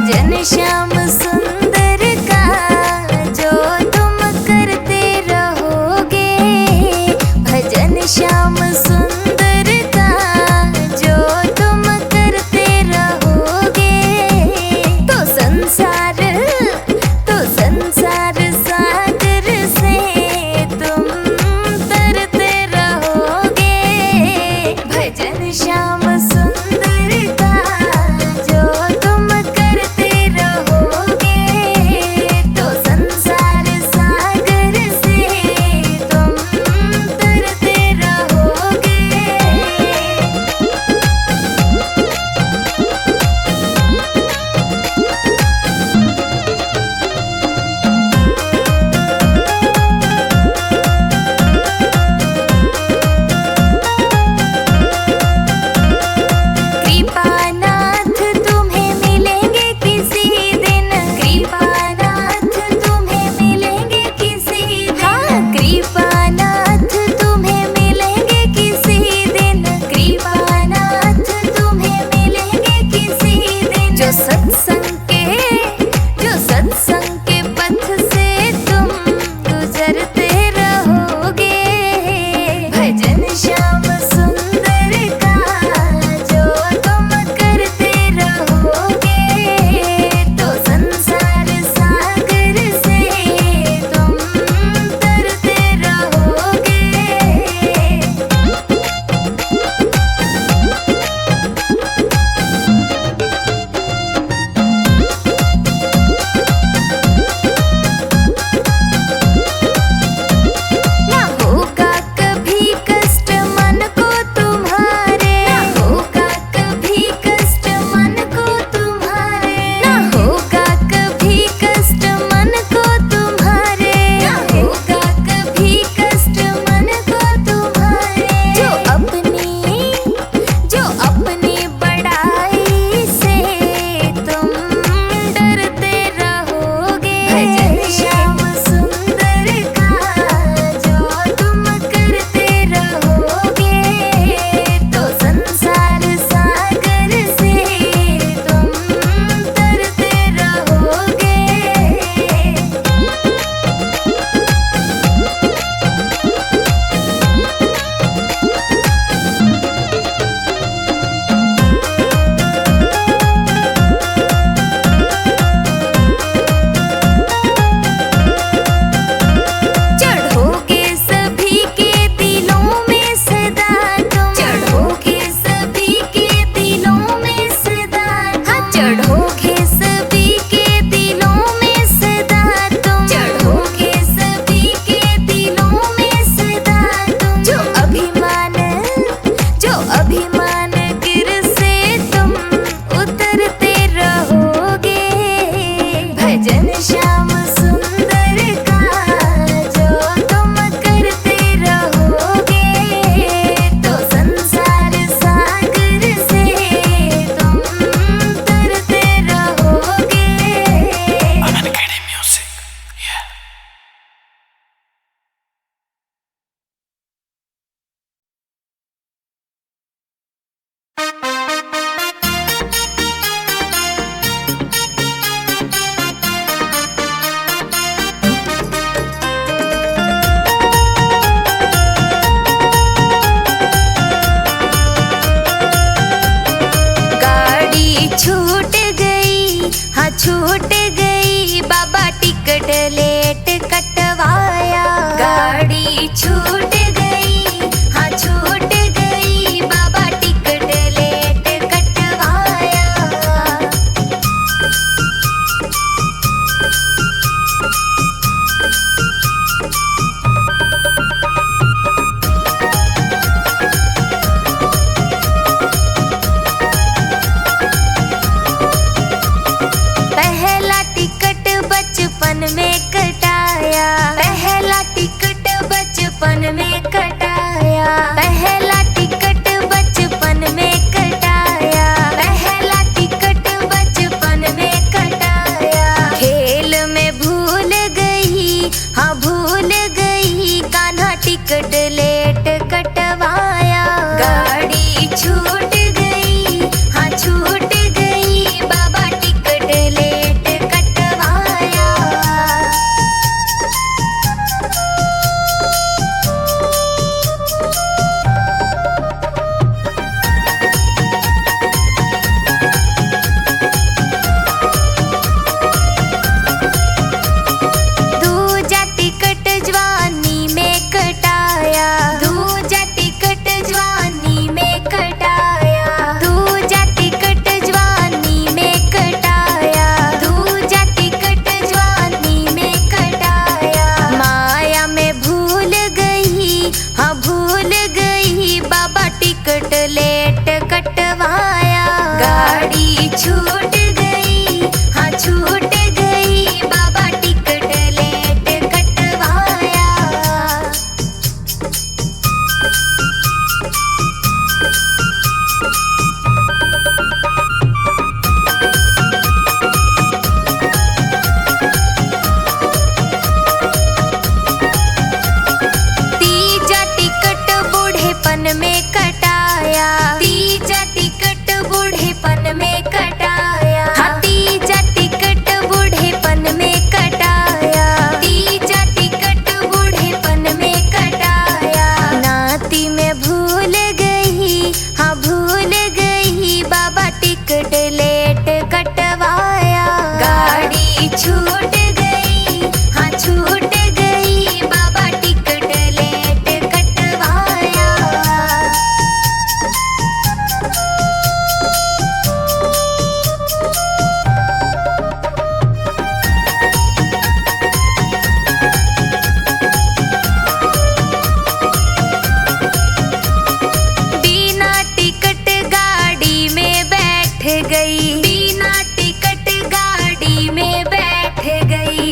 भजन श्याम सुंदर का जो तुम करते रहोगे, भजन श्याम सुंदर का जो तुम करते रहोगे, तो संसार सागर से तुम तरते रहोगे। भजन श्याम सुंदर का जो तुम करते रहोगे, तो संसार सागर से तुम तरते रहोगे। कृपानाथ तुम्हें मिलेंगे किसी दिन, कृपानाथ तुम्हें मिलेंगे किसी दिन, हाँ कृपानाथ तुम्हें मिलेंगे किसी दिन, कृपानाथ तुम्हें मिलेंगे किसी दिन। जो सत्संग के पथ से तुम गुजरते रहोगे, भजन श्याम सुंदर का जो तुम करते रहोगे, तो संसार सागर से तुम तरते रहोगे। ना होगा कभी कष्ट मन को तुम्हारे, ना होगा कभी कष्ट मन को तुम्हारे, ना होगा कभी कष्ट मन को तुम्हारे, ना होगा कभी कष्ट मन को तुम्हारे। जो अपनी बड़ाई से तुम डरते रहोगे, भजन श्याम सुंदर का जो तुम करते रहोगे, तो संसार सागर से तुम तरते रहोगे। चढ़ोगे सभी के दिलों में सदा तुम, चढ़ोगे सभी के दिलों में सदा, हाँ चढ़ोगे सभी के दिलों में सदा तुम, चढ़ोगे सभी के दिलों में सदा तुम। जो अभिमान गिर से तुम उतरते रहोगे, भजन श्याम सुंदर का जो तुम करते रहोगे, तो संसार सागर से तुम तरते रहोगे। गाड़ी छूट गई, हाँ छूट गई, बाबा टिकट लेट कटवाया। गाड़ी छूट गई, हाँ छूट गई, बाबा टिकट लेट कटवाया। पहला टिकट बचपन में कटाया, पहला टिकट बचपन में कटाया, पहला टिकट बचपन में कटाया, पहला टिकट बचपन में कटाया। खेल में भूल गई, हाँ भूल गई, कान्हा टिकट लेट कटवाया। गाड़ी छूट गई, हाँ छूट गई, बाबा टिकट ले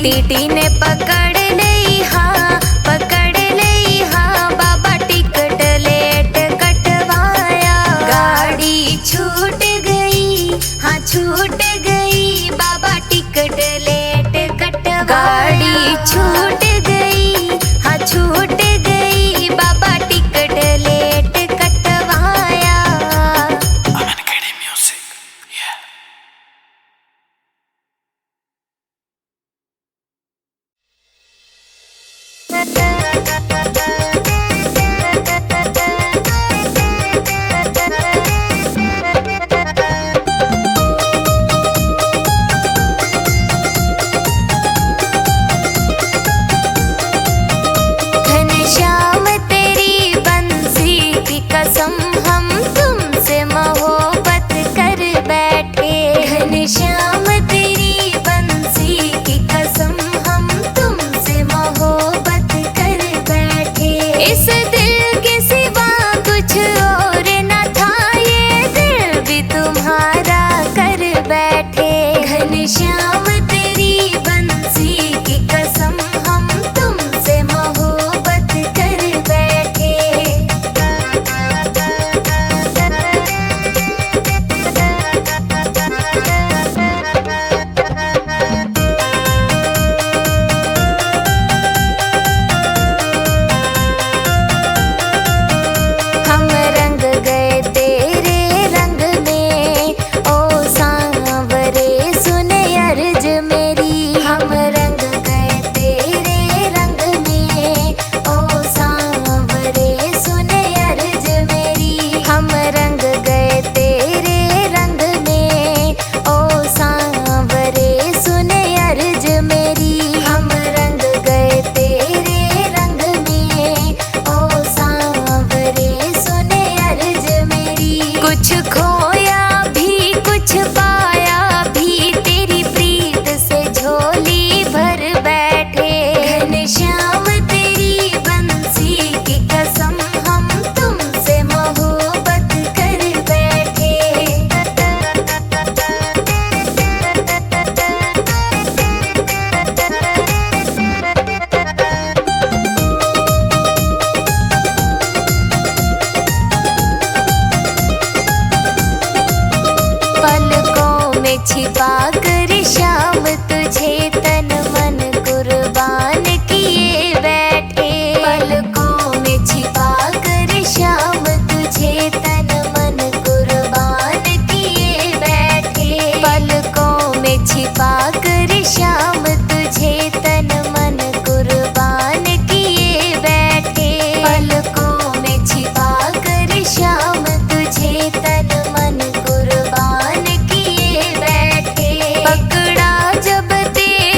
टीटी ने पकड़ लई हाँ, पकड़ लई हाँ, बाबा टिकट लेट कटवाया। गाड़ी छूट गई हाँ, छूट गई, बाबा टिकट लेट कटवाया। गाड़ी छूट गई हाँ, छूट गई, बाबा टिकट लेट कटवाया। Aman Academy Music, yeah. Ghanshyam तेरी बंसी की कसम, हम तुमसे मोहब्बत कर बैठे। घनश्याम तेरी बंसी की कसम, हम तुमसे मोहब्बत कर बैठे। इस दिल के सिवा कुछ और न था, ये दिल भी तुम्हारा कर बैठे। घनश्याम तेरी बंसी की कसम, हम तुमसे मोहब्बत कर बैठे। हम रंग गए तेरे रंग में, ओ सांवरे सुन अर्ज मेरी। हम रंग गए तेरे रंग में, ओ सांवरे सुन अर्ज मेरी। हम रंग गए तेरे रंग में, ओ सांवरे सुन अर्ज मेरी। हम रंग गए तेरे रंग में, ओ सांवरे सुन अर्ज मेरी। कुछ खोया भी कुछ पाया भी, तेरी प्रीत से झोली भर बैठे। घनश्याम तेरी बंसी की कसम, हम तुमसे मोहब्बत कर बैठे। पलकों में छिपा कर श्याम तुझे तन मन कुर्बान किए बैठे। पलकों में छिपा कर श्याम तुझे तन मन कुर्बान किए बैठे। पलकों में छिपा कर श्याम तुझे तन मन कुर्बान किए बैठे। पलकों में छिपा कर श्याम तुझे तन मन कुर्बान किए बैठे। पकड़ा जब तेरे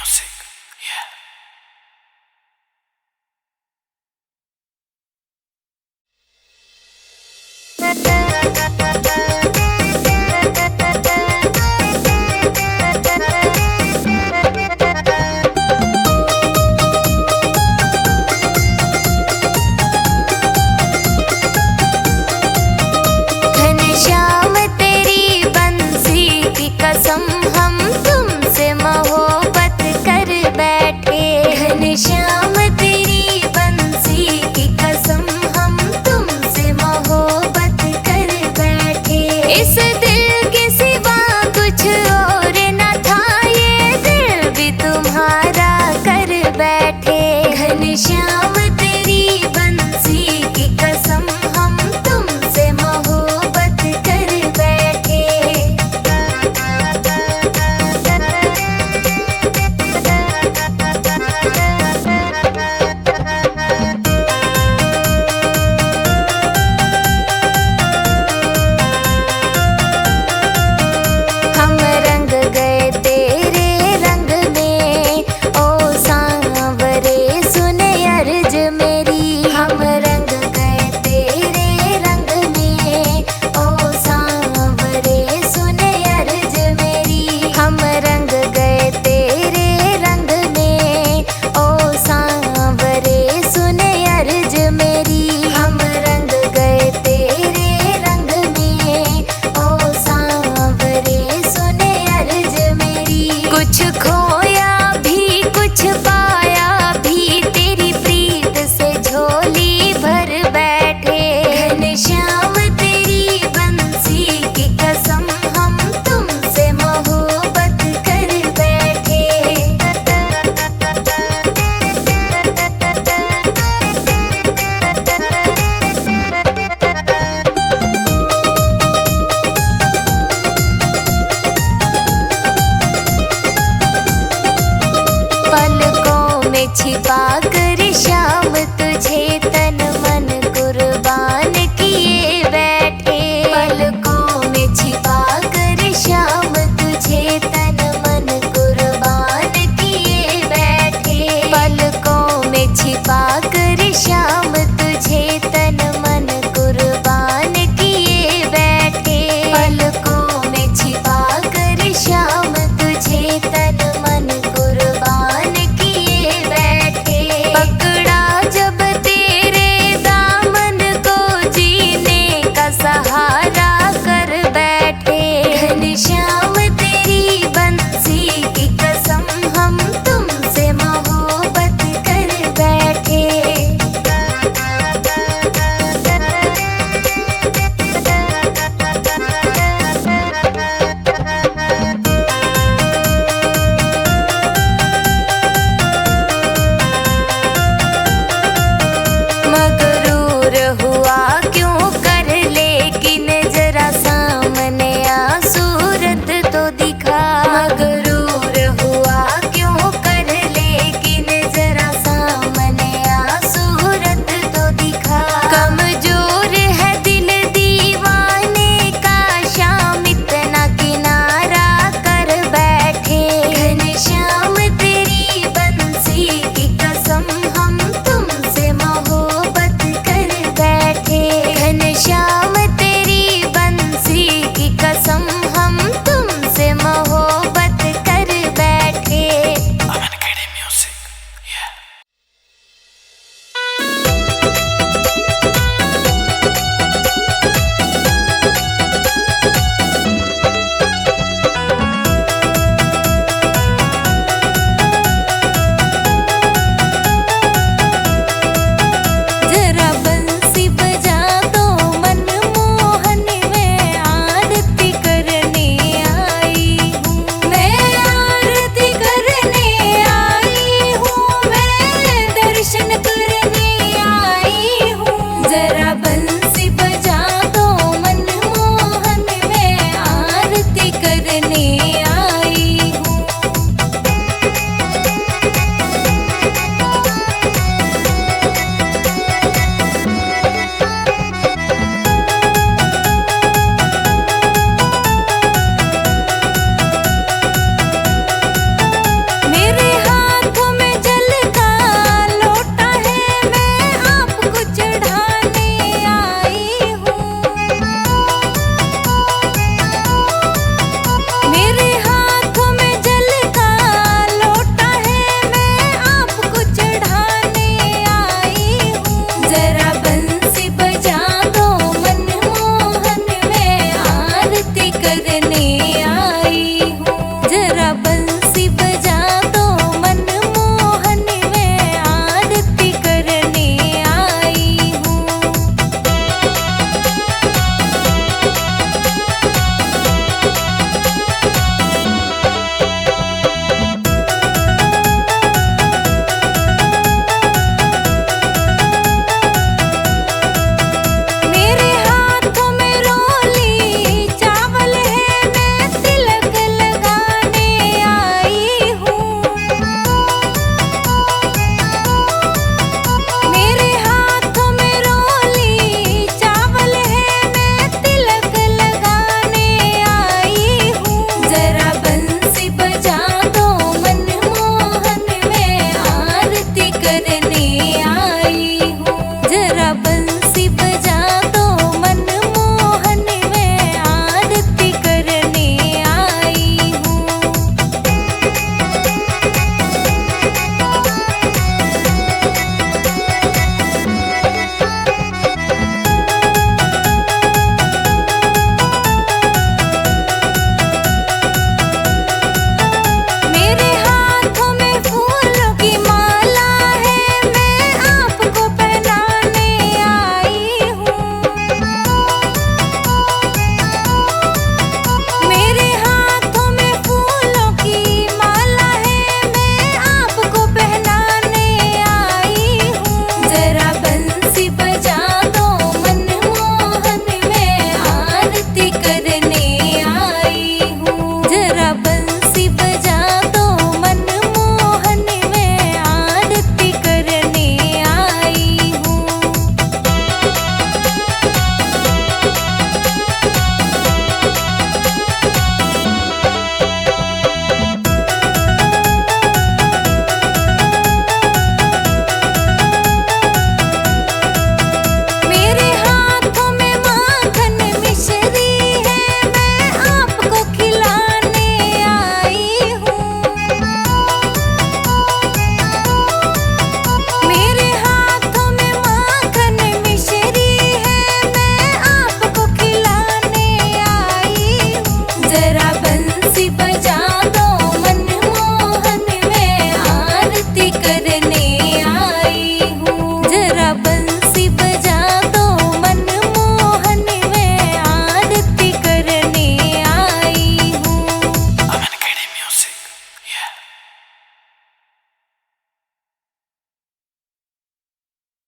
music. Yeah. घनश्याम तेरी बंसी की कसम हम तुमसे मोहब्बत कर बैठे। घनश्याम तेरी बंसी की कसम हम तुमसे मोहब्बत कर बैठे। इस दिल के सिवा कुछ और न था, ये दिल भी तुम्हारा कर बैठे। घनश्याम तेरी बंसी की कसम हम तुमसे मोहब्बत कर बैठे। हम रंग गए तेरे रंग में, ओ सांवरे सुन अर्ज मेरी। हम रंग गए तेरे रंग में, ओ सांवरे सुन अर्ज मेरी। हम रंग गए तेरे रंग में, ओ सांवरे सुन अर्ज मेरी। हम रंग गए तेरे रंग में, ओ सांवरे सुन अर्ज मेरी। कुछ खोया भी कुछ पाया भी, तेरी प्रीत से झोली भर बैठे। घनश्याम तेरी बंसी की कसम हम तुमसे मोहब्बत कर बैठे। पलकों में छिपा कर श्याम तुझे तन मन कुर्बान किए बैठे। पलकों में छिपा कर श्याम तुझे तन मन कुर्बान किए बैठे। पलकों में छिपा